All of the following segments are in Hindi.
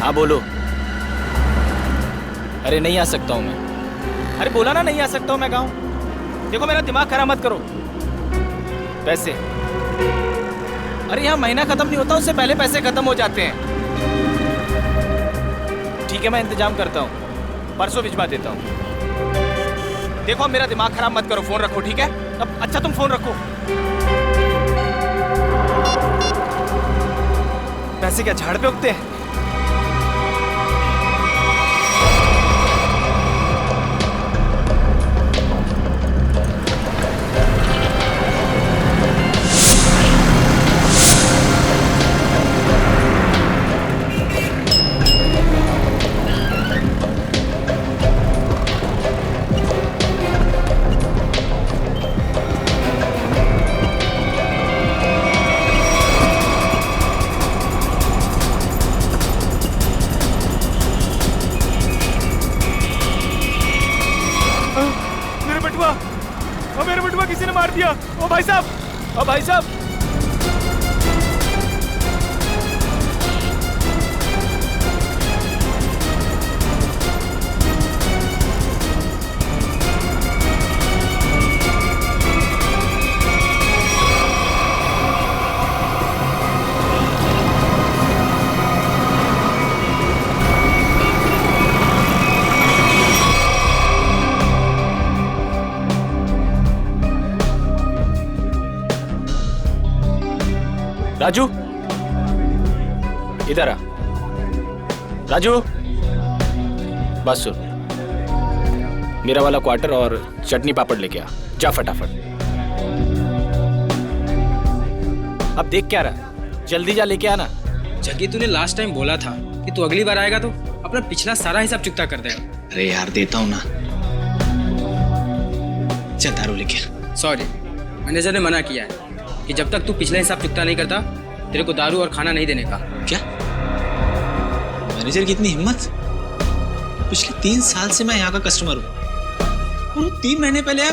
हाँ बोलो। अरे नहीं आ सकता हूँ मैं। अरे बोला ना नहीं आ सकता हूँ मैं गाँव। देखो मेरा दिमाग खराब मत करो। पैसे, अरे यहाँ महीना खत्म नहीं होता उससे पहले पैसे खत्म हो जाते हैं। ठीक है मैं इंतजाम करता हूँ, परसों भिजवा देता हूँ। देखो मेरा दिमाग खराब मत करो, फोन रखो ठीक है। अब अच्छा तुम फोन रखो। पैसे क्या झाड़ पे उगते हैं? मेरे बटुआ किसी ने मार दिया। ओ भाई साहब, ओ भाई साहब। राजू इधर आ। राजू बस सुन, मेरा वाला क्वार्टर और चटनी पापड़ लेके आ, जा फटाफट। अब देख क्या रहा, जल्दी जा लेके आना। जगी तूने लास्ट टाइम बोला था कि तू अगली बार आएगा तो अपना पिछला सारा हिसाब चुकता कर देगा। अरे यार देता हूँ ना, चल दारू लेके आ। सॉरी, मैनेजर ने मना किया है कि जब तक तू पिछला हिसाब चुकता नहीं करता तेरे को दारू और खाना नहीं देने का। क्या मैनेजर की इतनी हिम्मत? पिछले 3 साल से मैं यहाँ का कस्टमर हूँ और 3 महीने पहले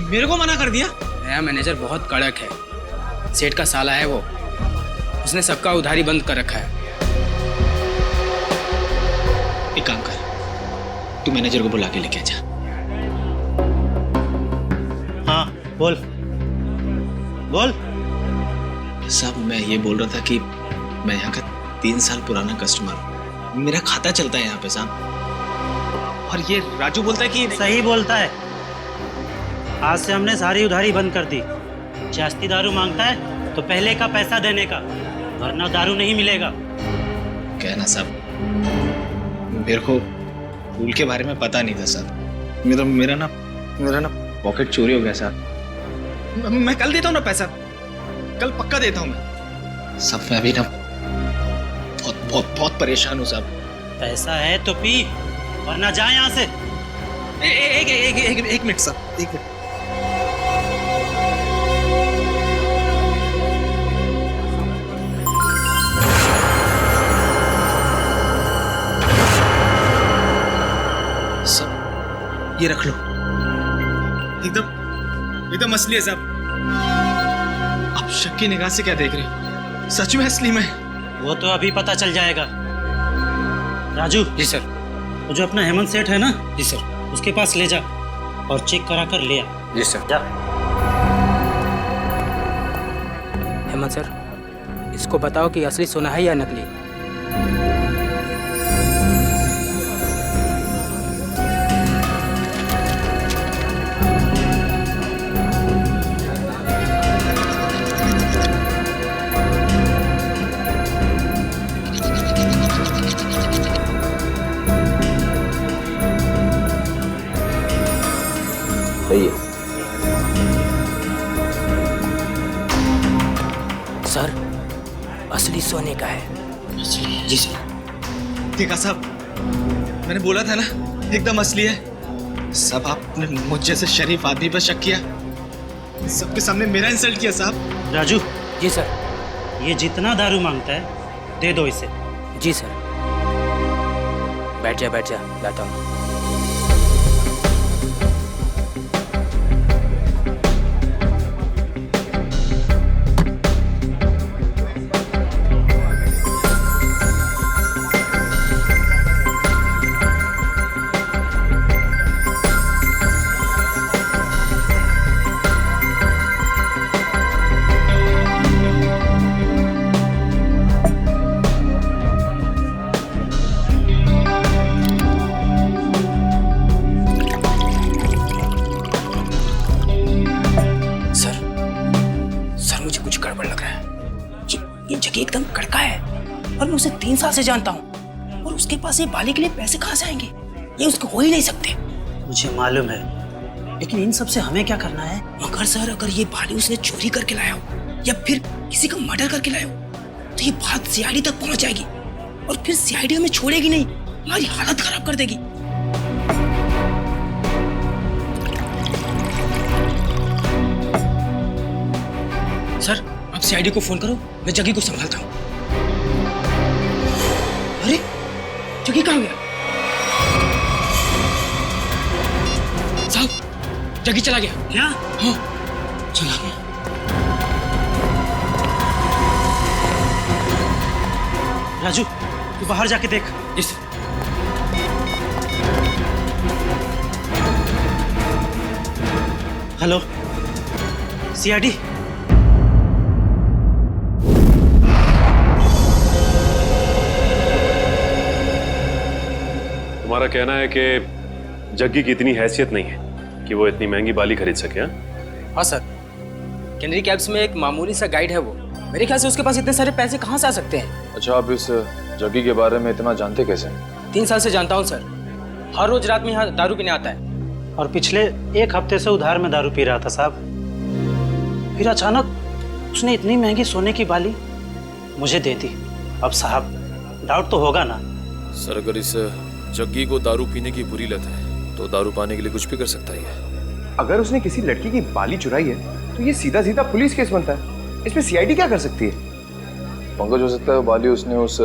मेरे को मना कर दिया। नया मैनेजर बहुत कड़क है, सेठ का साला है वो, उसने सबका उधारी बंद कर रखा है। एक काम कर, तू मैनेजर को बुला के लेके जा। हाँ बोल बोल। साहब मैं ये बोल रहा था कि मैं यहाँ का 3 साल पुराना कस्टमर हूँ, मेरा खाता चलता है यहाँ पे साहब। और ये राजू बोलता है कि सही बोलता है, आज से हमने सारी उधारी बंद कर दी। जास्ती दारू मांगता है तो पहले का पैसा देने का, वरना दारू नहीं मिलेगा। कहना साहब, मेरे को फूल के बारे में पता नहीं था साहब। मेरा ना पॉकेट चोरी हो गया साहब। मैं कल देता हूँ ना पैसा, कल पक्का देता हूँ मैं। सब मैं अभी ना बहुत बहुत बहुत परेशान हूँ साहब। पैसा है तो पी, वरना जा यहाँ से। एक मिनट साहब, एक मिनट। सब ये रख लो, एकदम असली है साहब। आप शक की निगाह से क्या देख रहे हो? सच में असली में? वो तो अभी पता चल जाएगा। राजू। जी सर। वो जो अपना हेमंत सेठ है ना, जी सर, उसके पास ले जा और चेक करा कर ले आ। जी सर। जा। हेमंत सर, इसको बताओ कि असली सोना है या नकली। सही है सर, असली सोने का है। जी सर। देखा साहब, मैंने बोला था ना एकदम असली है। सब आपने मुझ जैसे शरीफ आदमी पर शक किया, सबके सामने मेरा इंसल्ट किया साहब। राजू। जी सर। ये जितना दारू मांगता है दे दो इसे। जी सर। बैठ जा, लाता हूँ। ये जगह एकदम कड़का है और मैं उसे 3 साल से जानता हूँ, और उसके पास ये बाली के लिए पैसे कहाँ से आएंगे? ये उसको हो ही नहीं सकते। मुझे मालूम है, लेकिन इन सब से हमें क्या करना है? मगर सर, अगर ये बाली उसने चोरी करके लाया हो या फिर किसी का मर्डर करके लाया हो तो ये बात सीआईडी तक पहुंच जाएगी, और फिर सीआईडी हमें छोड़ेगी नहीं, हमारी हालत खराब कर देगी। सर, आप सीआईडी को फोन करो, मैं जगी को संभालता हूँ। अरे, जगी कहाँ गया? साहब, जगी चला गया। क्या? हाँ, चला गया। राजू, तू बाहर जाके देख। इस हेलो, सीआईडी। तुम्हारा कहना है कि जग्गी की इतनी हैसियत नहीं है कि वो इतनी महंगी बाली खरीद सके? हाँ सर, कैनरी कैब्स में एक मामूली सा गाइड है वो। मेरे ख्याल से उसके पास इतने सारे पैसे कहाँ से आ सकते हैं? अच्छा, आप इस जग्गी के बारे में इतना जानते कैसे? 3 साल से जानता हूँ सर। हर रोज रात में यहाँ दारू पीने आता है। और पिछले 1 हफ्ते से उधार में दारू पी रहा था साहब। फिर अचानक उसने इतनी महंगी सोने की बाली मुझे दे दी। अब साहब, डाउट तो होगा ना? सर, अगर इस जग्गी को दारू पीने की बुरी लत है तो दारू पाने के लिए कुछ भी कर सकता है। अगर उसने किसी लड़की की बाली चुराई है तो ये सीधा सीधा पुलिस केस बनता है। इसमें सीआईडी क्या कर सकती है? पंकज, हो सकता है बाली उसने उस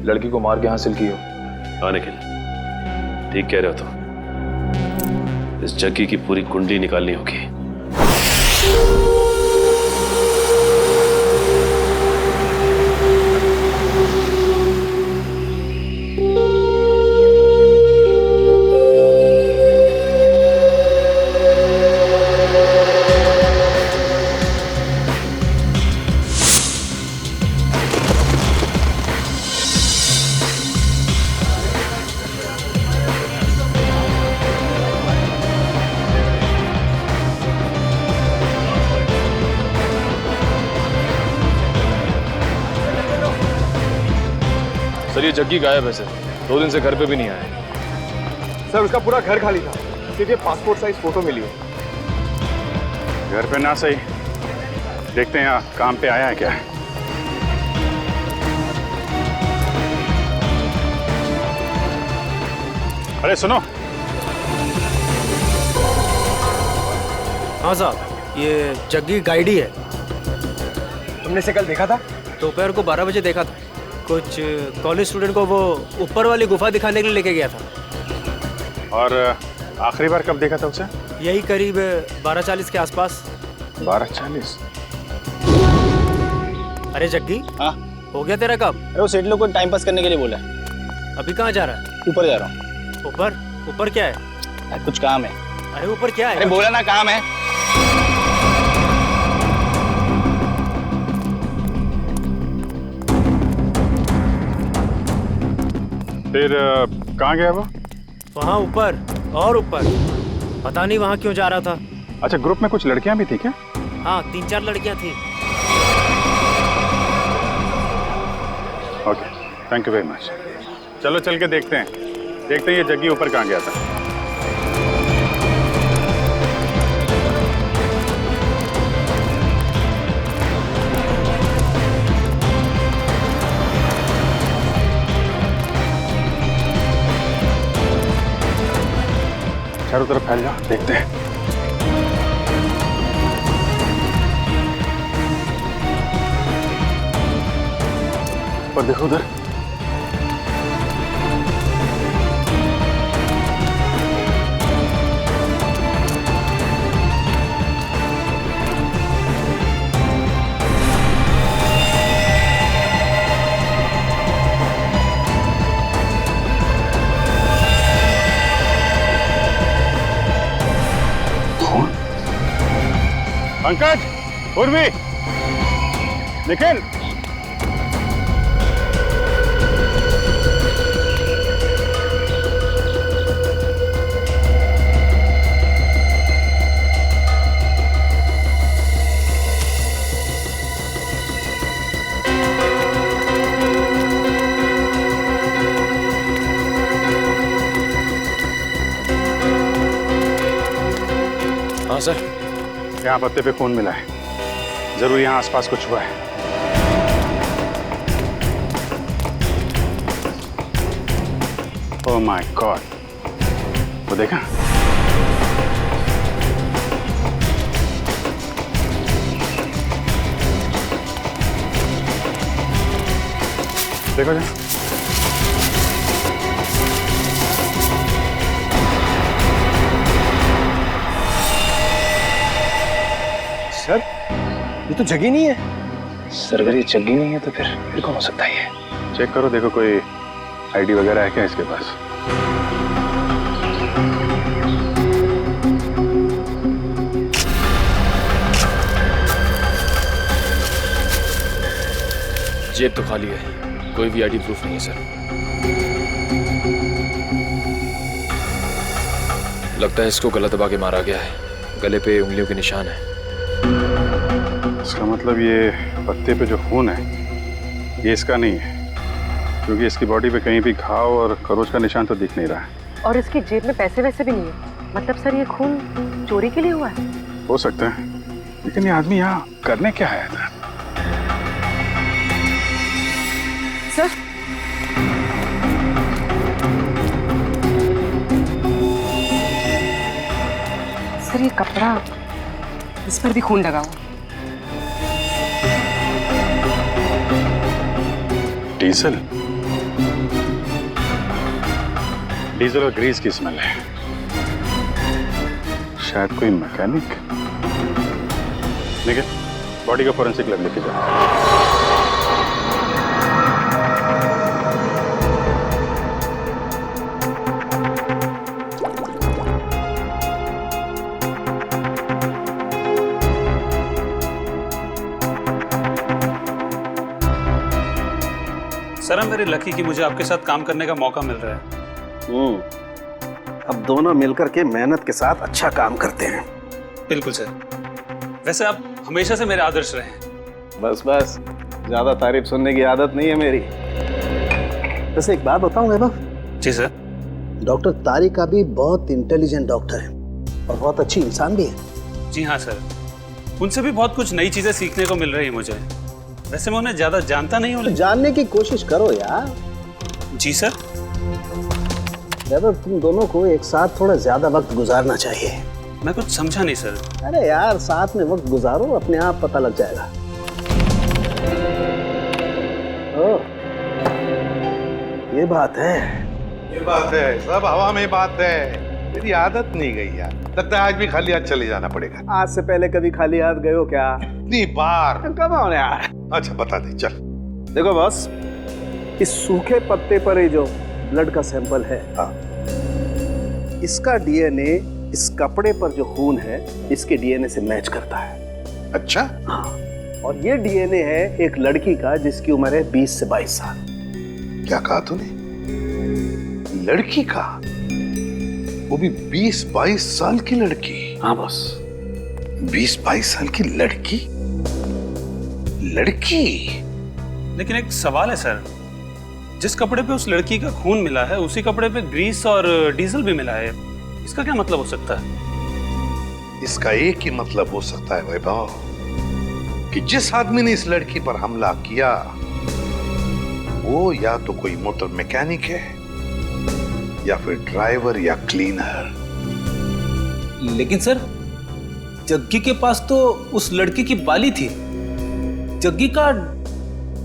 लड़की को मार के हासिल की हो। हाँ निखिल, ठीक कह रहे हो। तो इस जग्गी की पूरी कुंडली निकालनी होगी। सर, ये जग्गी गायब है सर। 2 दिन से घर पे भी नहीं आया। सर, उसका पूरा घर खाली था, सिर्फ ये पासपोर्ट साइज फोटो मिली है। घर पे ना सही, देखते हैं यहाँ काम पे आया है क्या। अरे सुनो। हाँ साहब, ये जग्गी गाइड ही है। तुमने इसे कल देखा था? दोपहर को 12 बजे देखा था। कुछ कॉलेज स्टूडेंट को वो ऊपर वाली गुफा दिखाने के लिए लेके गया था। और आखिरी बार कब देखा था उसे? यही करीब 12:40 के आसपास। 12:40? अरे जग्गी, हाँ, हो गया तेरा काम? अरे वो सेठ लोग को टाइम पास करने के लिए बोला है। अभी कहाँ जा रहा है? ऊपर जा रहा हूँ। ऊपर? ऊपर क्या है? कुछ काम है। अरे ऊपर क्या है? अरे बोला ना, काम है। फिर कहाँ गया वो? वहाँ ऊपर और ऊपर, पता नहीं वहाँ क्यों जा रहा था। अच्छा, ग्रुप में कुछ लड़कियां भी थी क्या? हाँ, 3-4 लड़कियाँ थी। Okay, thank you very much. चलो चल के देखते हैं ये जग्गी ऊपर कहाँ गया था। चारों तरफ फैल जाओ, देखते हैं। पर देखो उधर। पंकज, उर्वी, निखिल, हाँ सर। यहाँ पत्ते पे खून मिला है, जरूर यहाँ आसपास कुछ हुआ है। ओह माय गॉड, वो देखा? देखो जी। सर ये तो जगी नहीं है। सर अगर ये जग्गी नहीं है तो फिर कौन हो सकता है ये? चेक करो, देखो कोई आईडी वगैरह है क्या इसके पास? जेब तो खाली है, कोई भी आईडी प्रूफ नहीं है सर। लगता है इसको गला दबा के मारा गया है, गले पे उंगलियों के निशान है। इसका मतलब ये पत्ते पे जो खून है ये इसका नहीं है, क्योंकि इसकी बॉडी पे कहीं भी घाव और खरोच का निशान तो दिख नहीं रहा है। और इसकी जेब में पैसे वैसे भी नहीं है। मतलब सर ये खून चोरी के लिए हुआ है? हो सकता है, लेकिन ये आदमी यहाँ करने क्या आया था? सर सर ये कपड़ा, इस पर भी खून लगा हुआ। डीजल, डीजल और ग्रीस की स्मेल है। शायद कोई मैकेनिक। ठीक है, बॉडी का फोरेंसिक लैब लेके जाओ। सर मेरी लकी कि मुझे आपके साथ काम करने का मौका मिल रहा है। अब दोनों मिलकर के मेहनत के साथ अच्छा काम करते हैं। बिल्कुल सर। वैसे आप हमेशा से मेरे आदर्श रहे हैं। बस बस, ज्यादा तारीफ सुनने की आदत नहीं है मेरी। वैसे एक बात बताऊं वैभव? जी सर। डॉक्टर तारिका भी बहुत इंटेलिजेंट डॉक्टर है और बहुत अच्छी इंसान भी है। जी हाँ सर, उनसे भी बहुत कुछ नई चीजें सीखने को मिल रही है मुझे। वैसे मैं उन्हें ज्यादा जानता नहीं हूँ। तो जानने की कोशिश करो यार। जी सर। वैभव तुम दोनों को एक साथ थोड़ा ज्यादा वक्त गुजारना चाहिए। मैं कुछ समझा नहीं सर। अरे यार साथ में वक्त गुजारो, अपने आप पता लग जाएगा। ओ, ये बात है। ये बात है, सब हवा में बात है। तेरी आदत नहीं गई यार, लगता है आज भी खाली हाथ चले जाना पड़ेगा। आज से पहले कभी खाली हाथ गए हो क्या? इतनी बार। कब आओ यार। अच्छा बता दे, चल। देखो बॉस, इस सूखे पत्ते पर ये जो ब्लड का सैंपल है, इसका डीएनए इस कपड़े पर जो खून है इसके डीएनए से मैच करता है। अच्छा? हाँ, और ये डीएनए है एक लड़की का जिसकी उम्र है 20 से 22 साल। क्या कहा तूने? लड़की का? वो भी 20-22 साल की लड़की? हाँ बॉस। 20-22 साल की लड़की? लड़की? लेकिन एक सवाल है सर, जिस कपड़े पे उस लड़की का खून मिला है उसी कपड़े पे ग्रीस और डीजल भी मिला है। इसका क्या मतलब हो सकता है? इसका एक ही मतलब हो सकता है वैभव, कि जिस आदमी ने इस लड़की पर हमला किया वो या तो कोई मोटर मैकेनिक है या फिर ड्राइवर या क्लीनर। लेकिन सर, जग्गी के पास तो उस लड़की की बाली थी। जग्गी का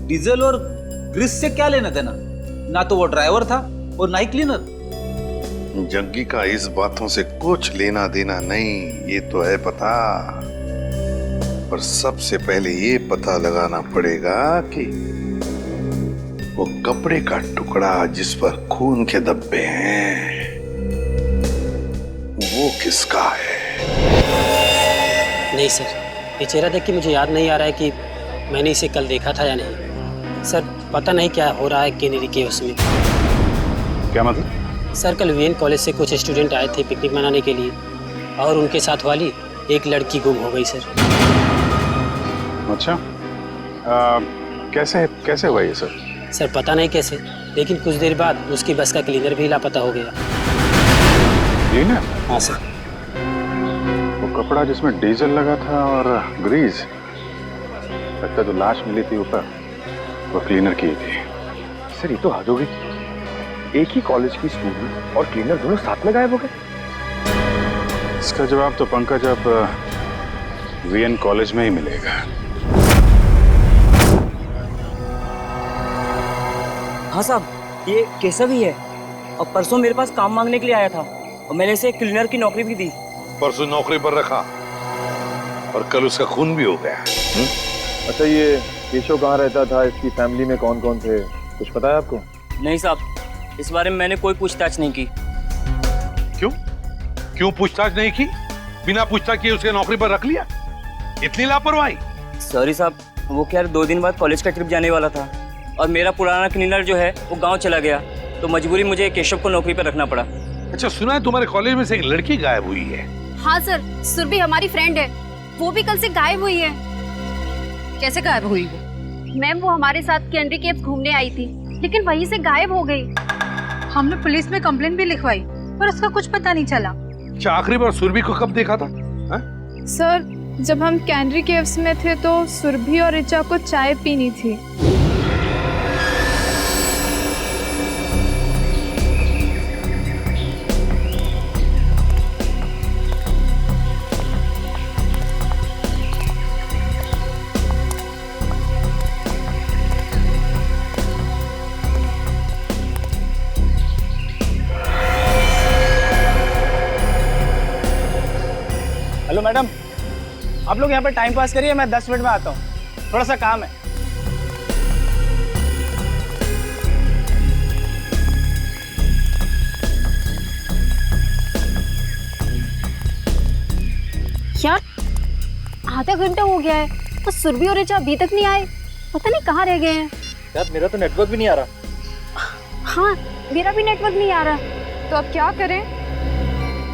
डीजल और ग्रीस से क्या लेना देना? ना तो वो ड्राइवर था और ना ही क्लीनर। जग्गी का इस बातों से कुछ लेना देना नहीं, ये तो है पता। पर सबसे पहले ये पता लगाना पड़ेगा कि वो कपड़े का टुकड़ा जिस पर खून के धब्बे हैं वो किसका है। नहीं सर, ये चेहरा देख के मुझे याद नहीं आ रहा है कि मैंने इसे कल देखा था या नहीं। सर पता नहीं क्या हो रहा है केनेरी के उसमें। क्या मतलब? सर कल वीएन कॉलेज से कुछ स्टूडेंट आए थे पिकनिक मनाने के लिए और उनके साथ वाली एक लड़की गुम हो गई सर। अच्छा, कैसे हुआ ये सर? सर पता नहीं कैसे, लेकिन कुछ देर बाद उसकी बस का क्लीनर भी लापता हो गया। क्लीनर? हाँ सर। वो कपड़ा जिसमें डीजल लगा था और ग्रीस, लगता है जो लाश मिली थी ऊपर वो क्लीनर की थी। सर ये तो हद हो गई। एक ही कॉलेज की स्टूडेंट और क्लीनर दोनों साथ में गायब हो गए। इसका जवाब तो पंकज अब वीएन कॉलेज में ही मिलेगा। हाँ साहब, ये केशव ही है और परसों मेरे पास काम मांगने के लिए आया था और मैंने इसे क्लीनर की नौकरी भी दी। परसों नौकरी पर रखा और कल उसका खून भी हो गया। अच्छा, ये केशव कहाँ रहता था, इसकी फैमिली में कौन कौन थे, कुछ पता है आपको? नहीं साहब, इस बारे में मैंने कोई पूछताछ नहीं की। क्यों पूछताछ नहीं की? बिना पूछताछ किए उसे नौकरी पर रख लिया? इतनी लापरवाही? सॉरी साहब, वो क्या 2 दिन बाद कॉलेज का ट्रिप जाने वाला था और मेरा पुराना क्लीनर जो है वो गांव चला गया, तो मजबूरी मुझे केशव को नौकरी पर रखना पड़ा। अच्छा, सुना है तुम्हारे कॉलेज में से एक लड़की गायब हुई है? हाँ सर, सुरभि हमारी फ्रेंड है, वो भी कल से गायब हुई है। कैसे गायब हुई वो? मैम वो हमारे साथ कैनरी केव्स घूमने आई थी, लेकिन वहीं से गायब हो गई। हमने पुलिस में कंप्लेंट भी लिखवाई पर उसका कुछ पता नहीं चला। अच्छा, आखिरी बार सुरभि को कब देखा था? सर, जब हम कैनरी केव्स में थे तो सुरभि और ऋचा को चाय पीनी थी। हेलो मैडम, आप लोग यहाँ पे टाइम पास करिए, मैं 10 मिनट में आता हूँ, थोड़ा सा काम है। यार आधा घंटा हो गया है और सुरभि और ऋचा अभी तक नहीं आए, पता नहीं कहाँ रह गए हैं। यार मेरा तो नेटवर्क भी नहीं आ रहा। हाँ, मेरा भी नेटवर्क नहीं आ रहा, तो अब क्या करें?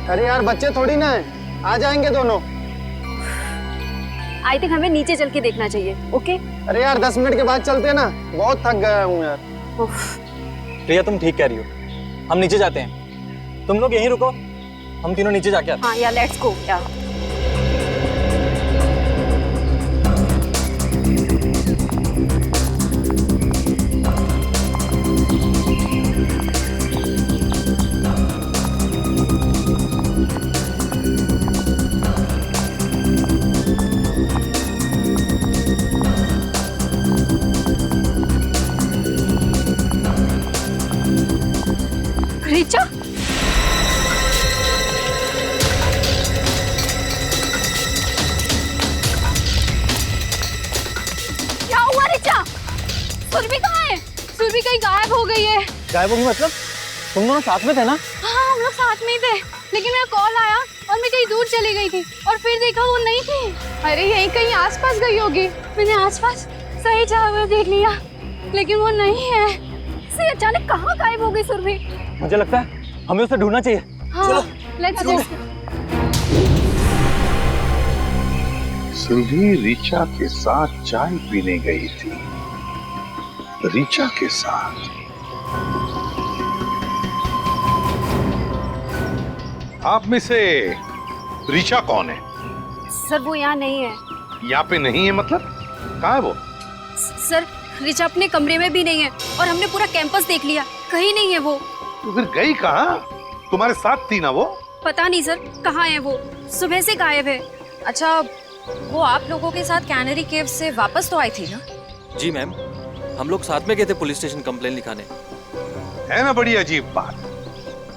अरे यार बच्चे थोड़ी ना है, आ जाएंगे दोनों। आई थिंक हमें नीचे चल के देखना चाहिए। ओके? अरे यार 10 मिनट के बाद चलते हैं ना, बहुत थक गया हूँ यार। प्रिया तुम ठीक कह रही हो, हम नीचे जाते हैं, तुम लोग यहीं रुको, हम तीनों नीचे जाके आते हैं। हाँ यार, लेट्स गो यार। ऋचा, क्या हुआ ऋचा? सुरभि कहाँ है? सुरभि कहीं गायब हो गई है। गायब होगी मतलब? तुम दोनों साथ में थे ना? हाँ, हम लोग साथ में ही थे, लेकिन मेरा कॉल आया और मैं कहीं दूर चली गई थी और फिर देखा वो नहीं थी। अरे यहीं कहीं आसपास गई होगी। मैंने आसपास सही जगह देख लिया, लेकिन वो नहीं है। से अचानक कहाँ गायब हो गई सुरभि? मुझे लगता है हमें उसे ढूंढना चाहिए। हाँ, चलो लेट्स गो। सुरभि ऋचा के साथ चाय पीने गई थी। ऋचा के साथ? आप में से ऋचा कौन है? सर वो यहाँ नहीं है। यहाँ पे नहीं है मतलब? कहाँ है वो? सर ऋचा अपने कमरे में भी नहीं है और हमने पूरा कैंपस देख लिया, कहीं नहीं है वो। तो फिर गई कहाँ? तुम्हारे साथ थी ना वो? पता नहीं सर, कहाँ है वो, सुबह से गायब है। अच्छा, वो आप लोगों के साथ कैनरी केव्स से वापस तो आई थी ना? जी मैम, हम लोग साथ में गए थे पुलिस स्टेशन कंप्लेन लिखाने। है ना बड़ी अजीब बात।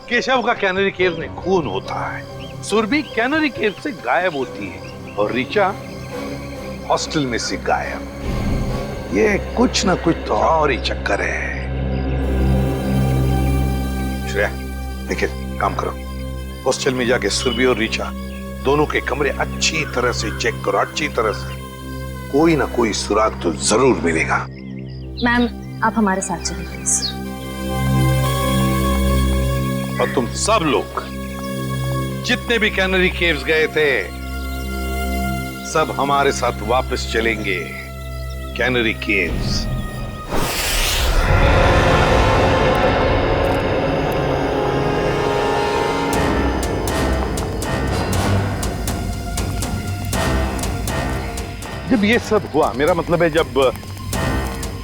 केशव का कैनरी केव्स में खून होता है, सुरभि कैनरी केव्स से गायब होती है और ऋचा हॉस्टल में से गायब। ये कुछ ना कुछ तो और ही चक्कर है। श्रेया, निखिल, काम करो, हॉस्टल में जाके सुरभि और ऋचा दोनों के कमरे अच्छी तरह से चेक करो, अच्छी तरह से। कोई ना कोई सुराग तो जरूर मिलेगा। मैम, आप हमारे साथ चलिए प्लीज। और तुम सब लोग जितने भी कैनरी केव्स गए थे, सब हमारे साथ वापस चलेंगे कैनरी केव्स। जब ये सब हुआ, मेरा मतलब है जब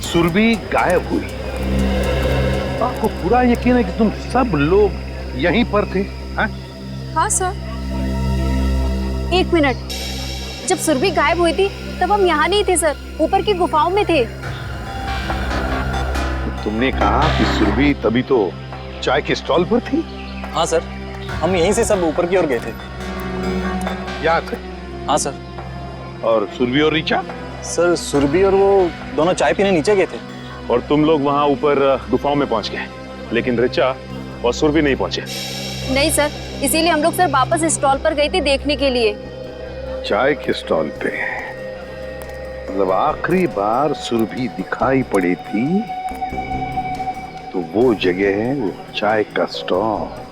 सुरभि गायब हुई, आपको पूरा यकीन है कि तुम सब लोग यहीं पर थे? हाँ सर। 1 मिनट, जब सुरभि गायब हुई थी तब हम यहाँ नहीं थे सर, ऊपर की गुफाओं में थे। तुमने कहा कि सुरभि तभी तो चाय के स्टॉल पर थी? हाँ सर, हम यहीं से सब ऊपर की ओर गए थे। यहाँ थे? हाँ सर। और सुरभि और ऋचा? सर सुरभि और वो दोनों चाय पीने नीचे गए थे। और तुम लोग वहां ऊपर गुफाओं में पहुंच गए, लेकिन ऋचा और सुरभि नहीं पहुंचे। नहीं सर, इसीलिए हम लोग सर वापस स्टॉल पर गए थे देखने के लिए। चाय के स्टॉल पे? मतलब आखिरी बार सुरभि दिखाई पड़ी थी तो वो जगह है वो चाय का स्टॉल।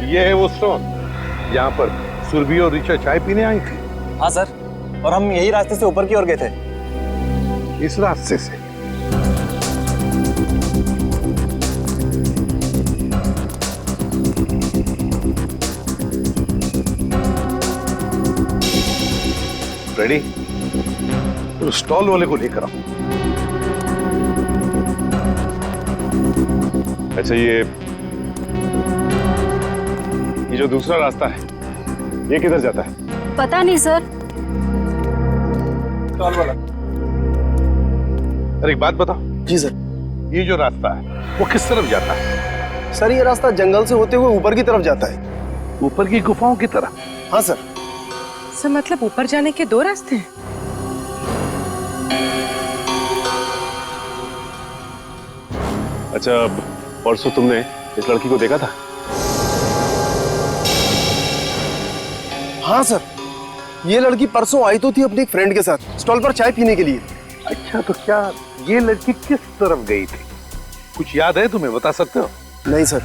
ये है वो स्टॉल यहाँ पर सुरभि और ऋचा चाय पीने आई थी? हाँ सर, और हम यही रास्ते से ऊपर की ओर गए थे। इस रास्ते से? रेडी? तो स्टॉल वाले को लेकर आओ। अच्छा, ये जो दूसरा रास्ता है ये किधर जाता है? पता नहीं सर। स्टॉल वाला, अरे एक बात बताओ। जी सर। ये जो रास्ता है वो किस तरफ जाता है? सर ये रास्ता जंगल से होते हुए ऊपर की तरफ जाता है। ऊपर की गुफाओं की तरफ? हाँ सर। सर मतलब ऊपर जाने के 2 रास्ते हैं? अच्छा, परसों तुमने इस लड़की को देखा था? हाँ सर, ये लड़की परसों आई तो थी अपनी एक फ्रेंड के साथ स्टॉल पर चाय पीने के लिए। अच्छा, तो क्या ये लड़की किस तरफ गई थी? कुछ याद है तुम्हें, बता सकते हो? नहीं सर,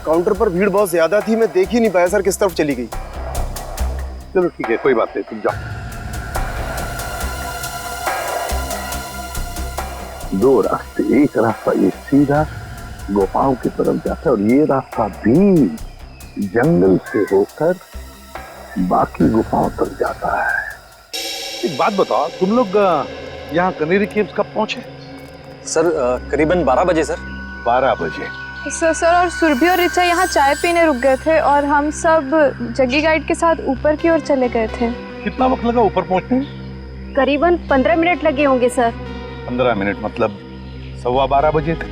काउंटर पर भीड़ बहुत ज्यादा थी, मैं देख ही नहीं पाया सर किस तरफ चली गई। चलो ठीक है, कोई बात नहीं, तुम जाओ। 2 रास्ते, एक रास्ता ये सीधा गुफाओं की तरफ जाता है और ये रास्ता भी जंगल से होकर बाकी गुफाओं तक जाता है। एक बात बताओ, तुम लोग यहाँ कनेरी केव्स कब पहुंचे? सर करीबन 12 बजे सर। 12 बजे? सर और सुरभि और ऋचा यहाँ चाय पीने रुक गए थे और हम सब जग्गी गाइड के साथ ऊपर की ओर चले गए थे। कितना वक्त लगा ऊपर पहुंचने में? करीबन 15 मिनट लगे होंगे सर। 15 मिनट मतलब 12:15 बजे थे?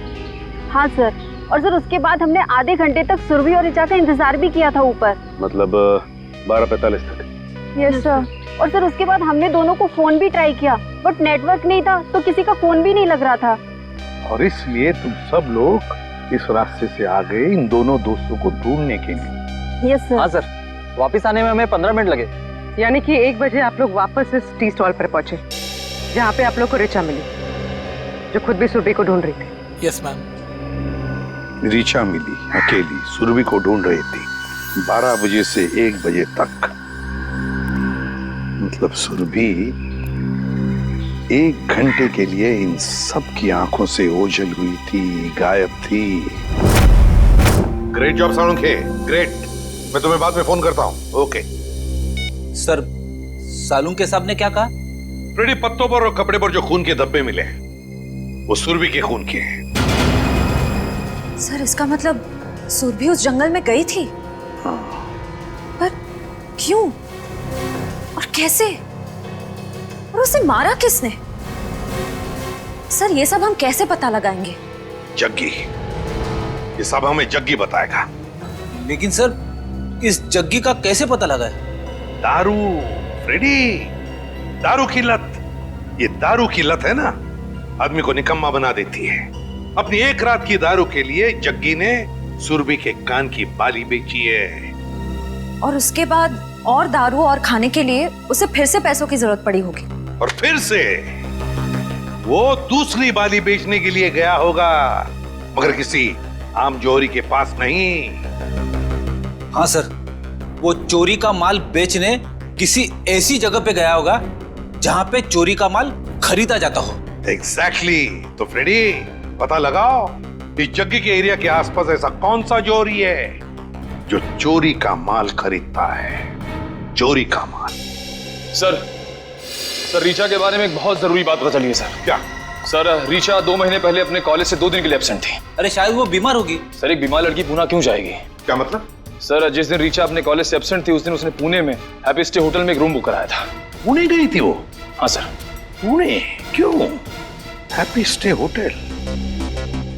हाँ सर, और सर उसके बाद हमने आधे घंटे तक सुरभि और ऋचा का इंतजार भी किया था ऊपर। मतलब 12:45 तक? Yes sir. और सर उसके बाद हमने दोनों को फोन भी ट्राई किया, बट नेटवर्क नहीं था तो किसी का फोन भी नहीं लग रहा था। और इसलिए तुम सब लोग इस रास्ते से आ गए इन दोनों दोस्तों को ढूंढने के लिए? Yes sir. हाँ सर, वापस आने में हमें 15 मिनट लगे। यानी कि 1 बजे आप लोग वापस इस टी स्टॉल पर पहुंचे जहाँ पे आप लोग को ऋचा मिली, जो खुद भी सुरभि को ढूंढ रही थी। Yes ma'am. ऋचा मिली अकेली, सुरभि को ढूंढ रही थी 12 बजे से 1 बजे तक। मतलब सुरभि 1 घंटे के लिए इन सब की आंखों से ओझल हुई थी, गायब थी। Great job Salunkhe, great. मैं तुम्हें बाद में फोन करता हूँ। Okay sir. सालुंखे साहब ने क्या कहा? फ्रेडी, पत्तों पर और कपड़े पर जो खून के धब्बे मिले वो सुरभि के खून के हैं। सर इसका मतलब सुरभि उस जंगल में गई थी? हाँ। पर क्यों और कैसे, और उसे मारा किसने? सर ये सब हम कैसे पता लगाएंगे? जग्गी, ये सब हमें जग्गी बताएगा। लेकिन सर इस जग्गी का कैसे पता लगाए? दारू फ्रेडी, दारू की लत। ये दारू की लत है ना, आदमी को निकम्मा बना देती है। अपनी 1 रात की दारू के लिए जग्गी ने सुरभि के कान की बाली बेची है। और उसके बाद और दारू और खाने के लिए उसे फिर से पैसों की जरूरत पड़ी होगी। और फिर से वो दूसरी बाली बेचने के लिए गया होगा, मगर किसी आम जौहरी के पास नहीं। हाँ सर, वो चोरी का माल बेचने किसी ऐसी जगह पे गया होगा जहां पे चोरी का माल खरीदा जाता हो। एग्जैक्टली। तो फ्रेडी, पता लगाओ इस जग्गी के एरिया के आसपास ऐसा कौन सा जौहरी है जो चोरी का माल खरीदता है। चोरी का माल। सर रीचा के बारे में एक बहुत जरूरी बात पता चली है सर। क्या? सर रीचा 2 महीने पहले अपने कॉलेज से 2 दिन के लिए एब्सेंट थी। अरे शायद वो बीमार होगी। सर एक बीमार लड़की पुणे क्यों जाएगी? क्या मतलब? सर जिस दिन रीचा अपने कॉलेज से एब्सेंट थी उस दिन उसने पुणे में हैप्पी स्टे होटल में एक रूम बुक कराया था। पुणे गई थी वो? हाँ सर। पुणे क्यों? Happy stay hotel.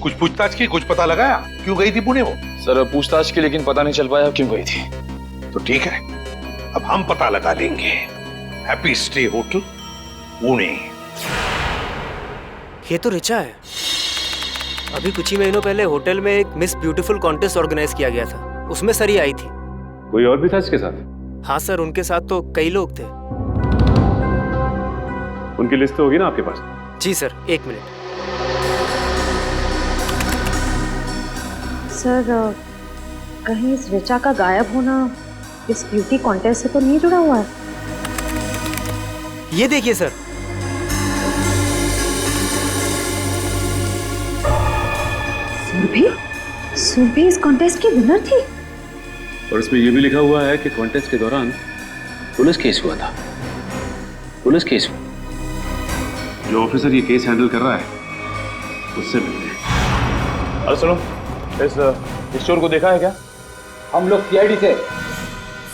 कुछ पूछताछ की, कुछ पता लगाया क्यों गई थी पुणे वो? सर पूछताछ की, लेकिन पता नहीं चल पाया क्यों गई थी। तो ठीक है, अब हम पता लगा लेंगे। Happy stay hotel Pune. ये तो ऋचा है। अभी कुछ ही महीनों पहले होटल में एक मिस ब्यूटीफुल कॉन्टेस्ट ऑर्गेनाइज किया गया था, उसमें सरी आई थी। कोई और भी था इसके साथ? हाँ सर, उनके साथ तो कई लोग थे। उनकी लिस्ट तो होगी ना आपके पास? जी सर, 1 मिनट। सर कहीं इस ऋचा का गायब होना इस ब्यूटी कॉन्टेस्ट से तो नहीं जुड़ा हुआ है? ये देखिए सर। सुरभि इस कॉन्टेस्ट की विनर थी। और इसमें यह भी लिखा हुआ है कि कॉन्टेस्ट के दौरान पुलिस केस हुआ था। पुलिस केस हुआ। जो ऑफिसर ये केस हैंडल कर रहा है उससे मिलते हैं। अरे सुनो, इस चोर को देखा है क्या? हम लोग सीआईडी से।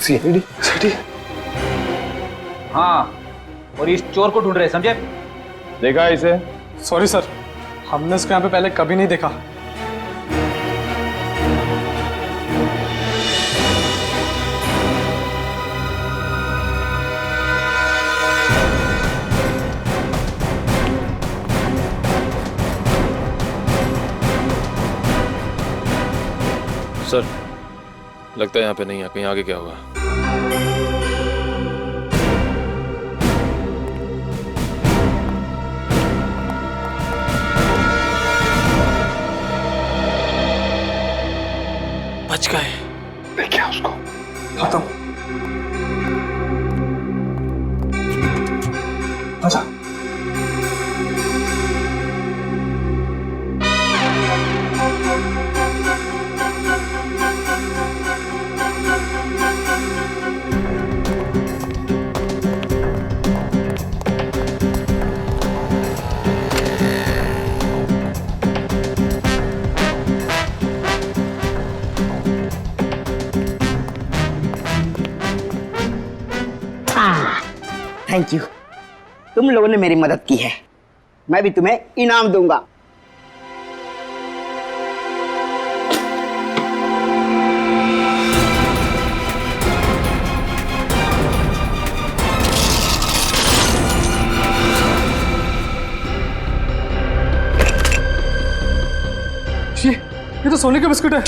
सीआईडी? हाँ, और इस चोर को ढूंढ रहे हैं, समझे? देखा है इसे? सॉरी सर, हमने इसको यहाँ पे पहले कभी नहीं देखा। सर लगता है यहाँ पे नहीं है, कहीं आगे क्या होगा? बच गए। देखिए उसको। खत्म। अच्छा। थैंक यू, तुम लोगों ने मेरी मदद की है, मैं भी तुम्हें इनाम दूंगा। ये तो सोने का बिस्कुट है।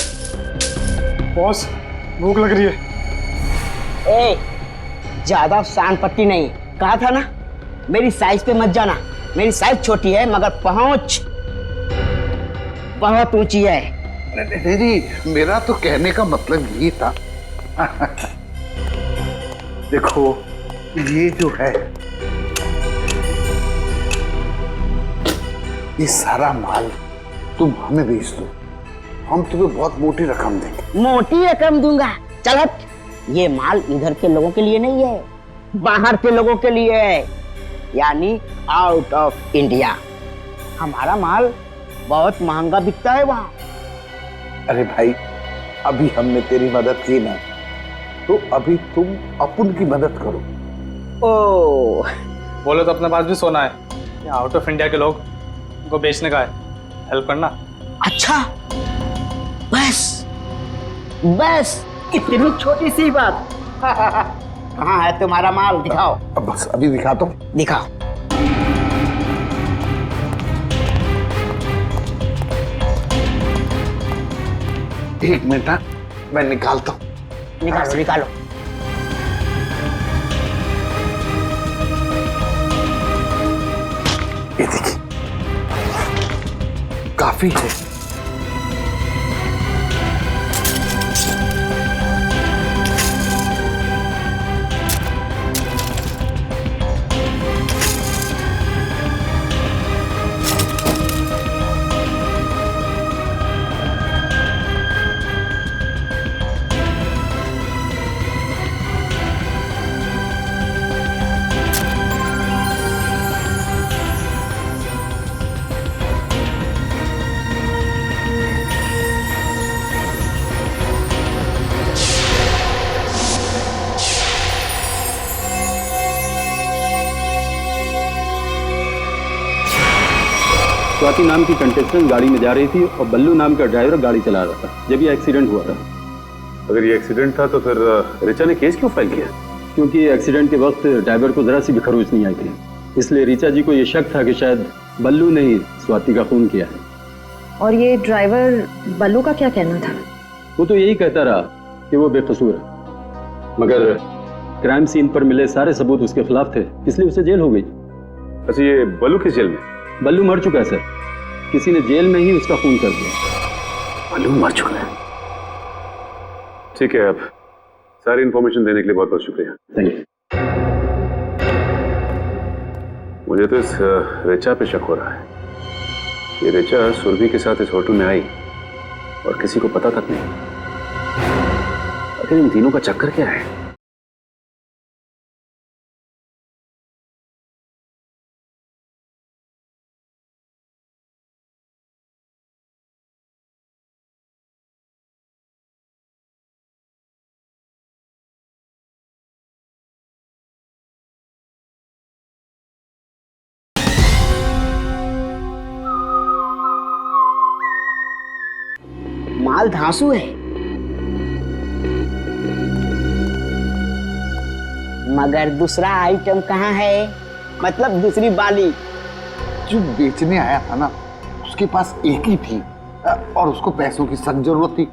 बॉस, भूख लग रही है। ए, ज्यादा शान पट्टी नहीं, कहा था ना मेरी साइज पे मत जाना। मेरी साइज छोटी है मगर पहुंच बहुत ऊंची है। नहीं, मेरा तो कहने का मतलब ये था। देखो ये जो है, ये सारा माल तुम हमें बेच दो, हम तुम्हें बहुत मोटी रकम देंगे। मोटी रकम दूंगा? चल हट, ये माल इधर के लोगों के लिए नहीं है, बाहर के लोगों के लिए है, यानी आउट ऑफ इंडिया। हमारा माल बहुत महंगा बिकता है वहां। अरे भाई, अभी हमने तेरी मदद की ना, तो अभी तुम अपन की मदद करो। ओ, बोले तो अपने पास भी सोना है, आउट ऑफ इंडिया के लोग उनको बेचने का है, हेल्प करना। अच्छा, बस बस इतनी छोटी सी बात। कहाँ है तुम्हारा माल, दिखाओ। अब बस अभी दिखाता हूँ। दिखाओ। एक मिनट ना, मैं निकालता हूँ। निकालो निकालो। ये देखिए, काफी है। स्वाति नाम की कंटेस्टेंट गाड़ी में जा रही थी और बल्लू नाम का ड्राइवर गाड़ी चला रहा था जब ये एक्सीडेंट हुआ था। अगर ये एक्सीडेंट था तो फिर रिचा ने केस क्यों फाइल किया? क्योंकि एक्सीडेंट के वक्त ड्राइवर को जरा सी भी खरोच नहीं आई थी, इसलिए रिचा जी को ये शक था कि शायद बल्लू ने ही स्वाति का खून किया है। और ये ड्राइवर बल्लू का क्या कहना था? वो तो यही कहता रहा कि वो बेकसूर है, मगर क्राइम सीन पर मिले सारे सबूत उसके खिलाफ थे, इसलिए उसे जेल हो गई। अच्छा, ये बल्लू किस जेल में? बल्लू मर चुका है सर, किसी ने जेल में ही उसका खून कर दिया। बल्लू मर चुका है? ठीक है, अब सारी इंफॉर्मेशन देने के लिए बहुत बहुत शुक्रिया। Thank you. मुझे तो इस रिचा पे शक हो रहा है। ये रिचा सुरभि के साथ इस होटल में आई और किसी को पता तक नहीं। आखिर इन तीनों का चक्कर क्या है? माल धांसू है, मगर दूसरा आइटम कहाँ है? मतलब दूसरी बाली। जो बेचने आया था ना, उसके पास एक ही थी और उसको पैसों की सख्त जरूरत थी,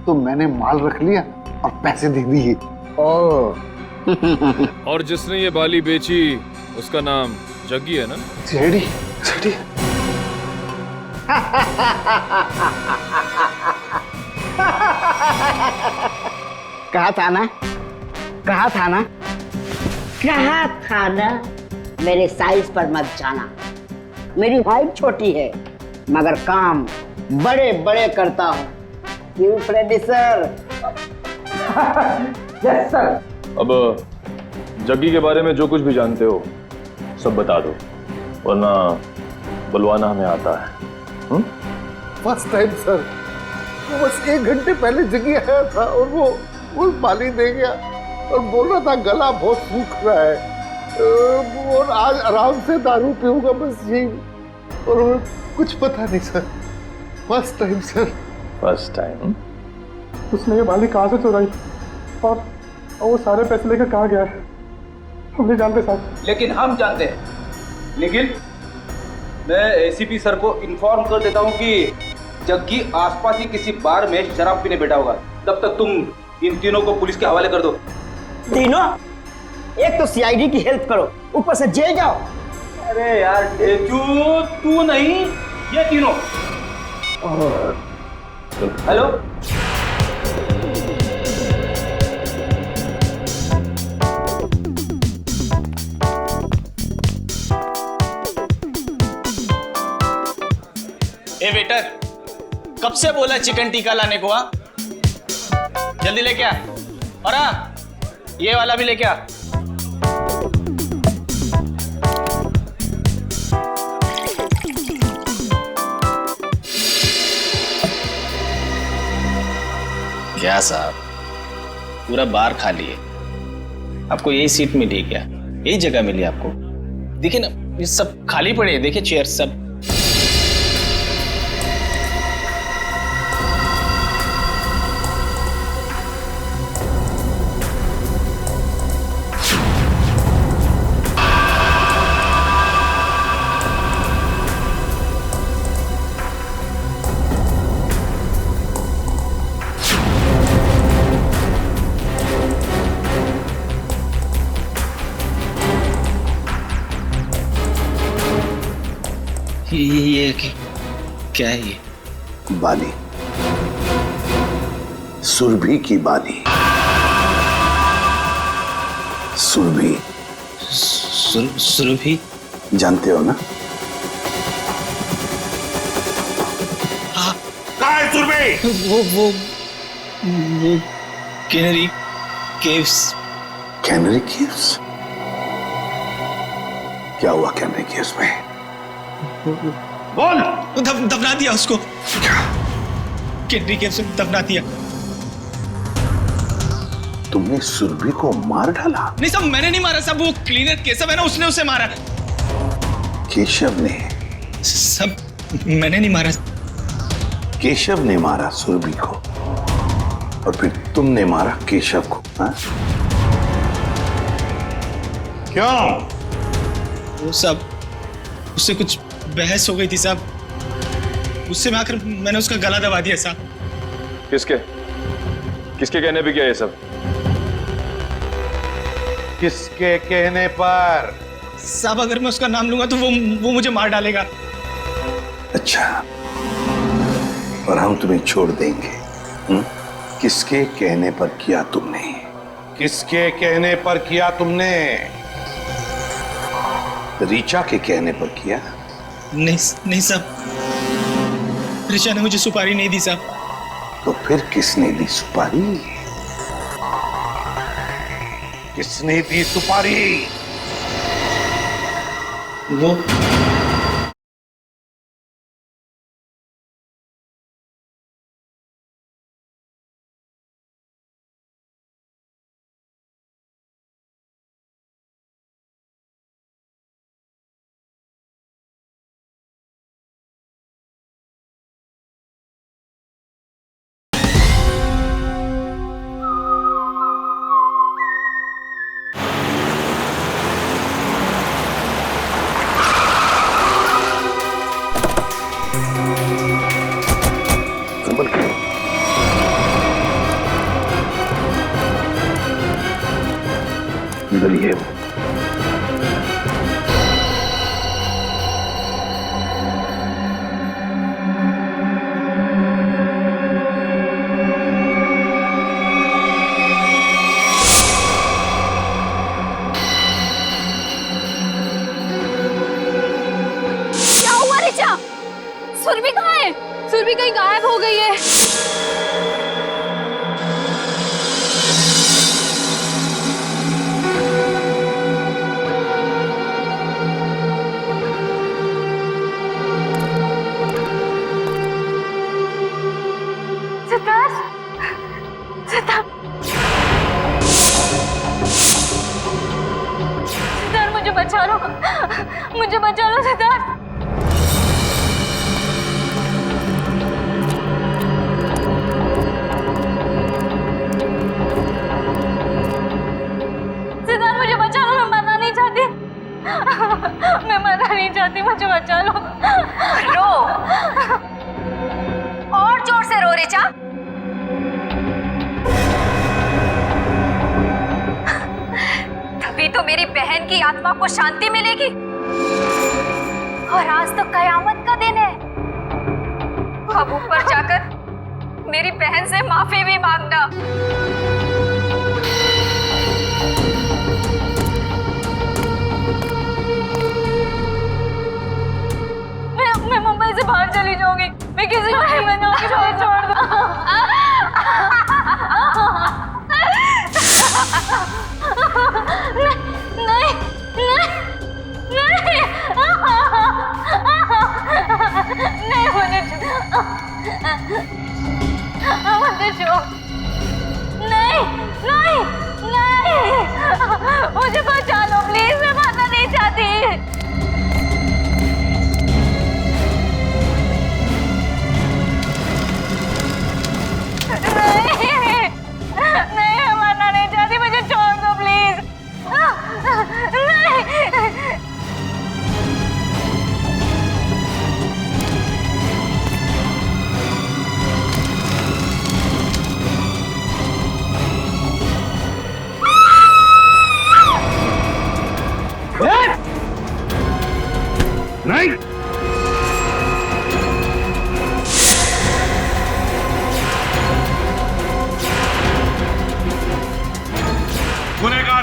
तो मैंने माल रख लिया और पैसे दे दिए। और जिसने ये बाली बेची उसका नाम जग्गी है ना? JD, JD. कहा था ना, कहा था ना, कहा था ना, मेरे साइज पर मत जाना। मेरी हाइट छोटी है मगर काम बड़े बड़े करता हूँ। क्यों प्रोड्यूसर? Yes sir. अब जग्गी के बारे में जो कुछ भी जानते हो सब बता दो, वरना बुलवाना हमें आता है। फर्स्ट टाइम सर, वो बस 1 घंटे पहले जगी आया था और वो बाली दे गया और बोल रहा था गला बहुत सूख रहा है और आज आराम से दारू पीऊंगा, बस यही। और कुछ पता नहीं sir, first time sir. First time? उसने ये बाली कहाँ से चुराई और वो सारे पैसे लेकर कहाँ गया है हम नहीं जानते साहब। लेकिन हम जानते हैं। निखिल, मैं एसीपी सर को इन्फॉर्म कर देता हूँ कि जग्गी आसपास ही किसी बार में शराब पीने बैठा होगा। तब तक तुम इन तीनों को पुलिस के हवाले कर दो। तीनों? एक तो सीआईडी की हेल्प करो, ऊपर से जेल जाओ। अरे यार ढेचू, तू नहीं, ये तीनों। हेलो, ए वेटर, कब से बोला चिकन टिक्का लाने को? आ जल्दी लेके आ। और ये वाला भी लेके आ। क्या साहब, पूरा बार खाली है, आपको यही सीट मिली क्या? यही जगह मिली आपको? देखिए ना, ये सब खाली पड़े हैं, देखिए चेयर सब। ये क्या है ये? बाली, सुरभि की बाली। सुरभि। सुरभि जानते हो ना? कहाँ है सुरभि? वो कैनरी केव्स। Canary caves? क्या हुआ कैनरी केव्स में? बोल। दफना दिया उसको। कैनरी केव्स में दफना दिया। तुमने सुरभि को मार डाला? नहीं साहब, मैंने नहीं मारा साहब, वो क्लीनर केशव है ना, उसने उसे मारा। केशव ने? सब मैंने नहीं मारा। केशव ने मारा सुरभि को और फिर तुमने मारा केशव को, हाँ? क्यों? वो सब उससे कुछ बहस हो गई थी साहब, उससे मैं आकर मैंने उसका गला दबा दिया साहब। किसके कहने पे किया ये सब? किसके कहने पर? साहब अगर मैं उसका नाम लूंगा तो वो मुझे मार डालेगा। अच्छा, और हम तुम्हें छोड़ देंगे? किसके कहने पर किया तुमने? किसके कहने पर किया तुमने? ऋचा के कहने पर किया? नहीं साहब, ऋचा ने मुझे सुपारी नहीं दी साहब। तो फिर किसने दी सुपारी? किसने दी सुपारी? वो इधर ही है वो। क्या हुआ ऋचा? सुरभि कहाँ है? सुरभि कहीं गायब हो गई है। सिद्धार्थ, मुझे बचा लो, मुझे बचा लो सिद्धार्थ। सिद्धार्थ मुझे बचा लो, मैं मरना नहीं चाहती, मैं मरना नहीं चाहती, मुझे बचा लो। रो, और जोर से रो ऋचा। तभी तो मेरी बहन की आत्मा को शांति मिलेगी। और आज तो कयामत का दिन है। अब ऊपर जाकर मेरी बहन से माफी भी मांगना। मैं मुंबई से बाहर चली जाऊंगी, मैं किसी को नहीं मनाऊंगी, मुझे छोड़ दो। नहीं, मुझे छोड़। नहीं, मुझे बचा लो प्लीज, मैं मरना नहीं चाहती। नहीं, मैं मरना नहीं चाहती, मुझे छोड़ दो प्लीज। नहीं।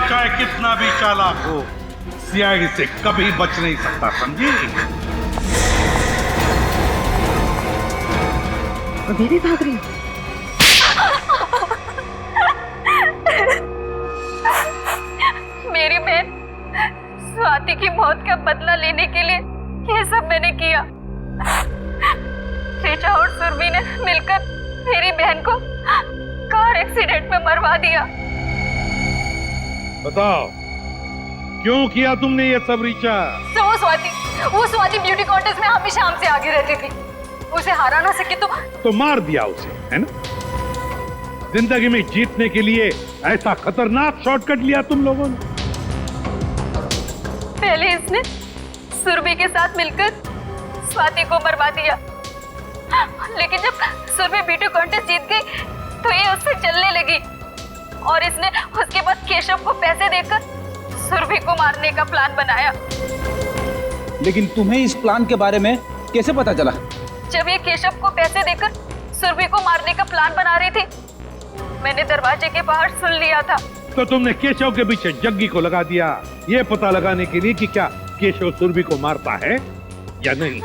चाहे कितना भी चालाक हो, सीआईडी से कभी बच नहीं सकता, समझी? अभी भी भाग रही हो? मेरी बहन स्वाति की मौत का बदला लेने के लिए ये सब मैंने किया। ऋचा और सुरभि ने मिलकर मेरी बहन को कार एक्सीडेंट में मरवा दिया। बताओ क्यों किया तुमने ये सब ऋचा? तो वो स्वाति ब्यूटी कॉन्टेस्ट में हमेशा हमसे आगे रहती थी। उसे हरा ना सके तो मार दिया उसे, है ना? जिंदगी में जीतने के लिए ऐसा खतरनाक शॉर्टकट लिया तुम लोगों ने। पहले इसने सुरभि के साथ मिलकर स्वाति को मरवा दिया, लेकिन जब सुरभि ब्यूटी कॉन्टेस्ट जीत गई तो ये उससे जलने लगी और इसने उसके बाद केशव को पैसे देकर सुरभि को मारने का प्लान बनाया। लेकिन तुम्हें इस प्लान के बारे में कैसे पता चला? जब ये केशव को पैसे देकर सुरभि को मारने का प्लान बना रही थी, मैंने दरवाजे के बाहर सुन लिया था। तो तुमने केशव के पीछे जग्गी को लगा दिया, ये पता लगाने के लिए कि क्या केशव सुरभि को मारता है या नहीं?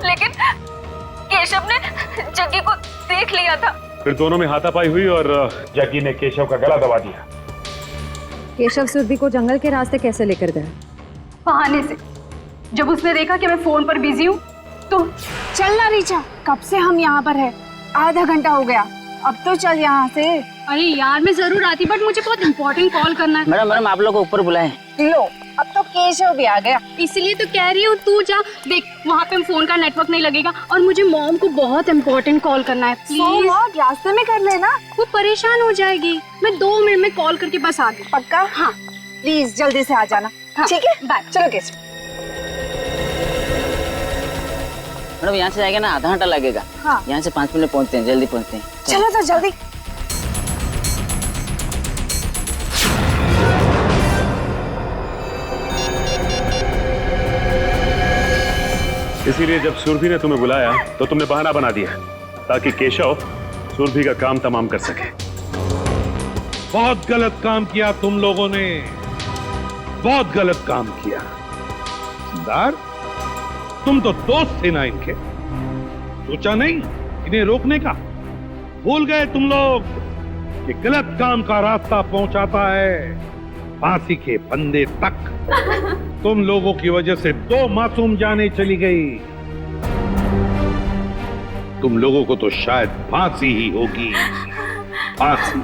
लेकिन केशव ने जग्गी को देख लिया था। फिर दोनों में हाथापाई हुई और जग्गी ने केशव का गला दबा दिया। केशव सुरभि को जंगल के रास्ते कैसे लेकर गया? बहाने से। जब उसने देखा कि मैं फोन पर बिजी हूँ तो चल ना रीचा, कब से हम यहाँ पर है, आधा घंटा हो गया, अब तो चल यहाँ से। अरे यार मैं जरूर आती, बट मुझे बहुत इम्पोर्टेंट कॉल करना है। मैडम आप लोग को ऊपर बुलाएं। लो अब तो केशव भी आ गया। इसलिए तो कह रही हूँ तू जा, देख वहाँ पे फोन का नेटवर्क नहीं लगेगा और मुझे मॉम को बहुत इम्पोर्टेंट कॉल करना है। प्लीज रास्ते में कर लेना, वो परेशान हो जाएगी। मैं 2 मिनट में कॉल करके बस आ गई। पक्का? हाँ प्लीज जल्दी से आ जाना। हाँ, ठीक है बाय। चलो केशव। मैडम यहाँ से जाएगा ना, आधा घंटा लगेगा। हाँ। यहाँ से 5 मिनट पहुँचते हैं, जल्दी पहुँचते हैं। चलो तो जल्दी। इसीलिए जब सुरभि ने तुम्हें बुलाया तो तुमने बहाना बना दिया ताकि केशव सुरभि का काम तमाम कर सके। बहुत गलत काम किया तुम लोगों ने, बहुत गलत काम किया। सरदार तुम तो दोस्त थे ना इनके, सोचा नहीं इन्हें रोकने का? भूल गए तुम लोग कि गलत काम का रास्ता पहुंचाता है फांसी के फंदे तक। तुम लोगों की वजह से 2 मासूम जानें चली गई। तुम लोगों को तो शायद फांसी ही होगी, फांसी।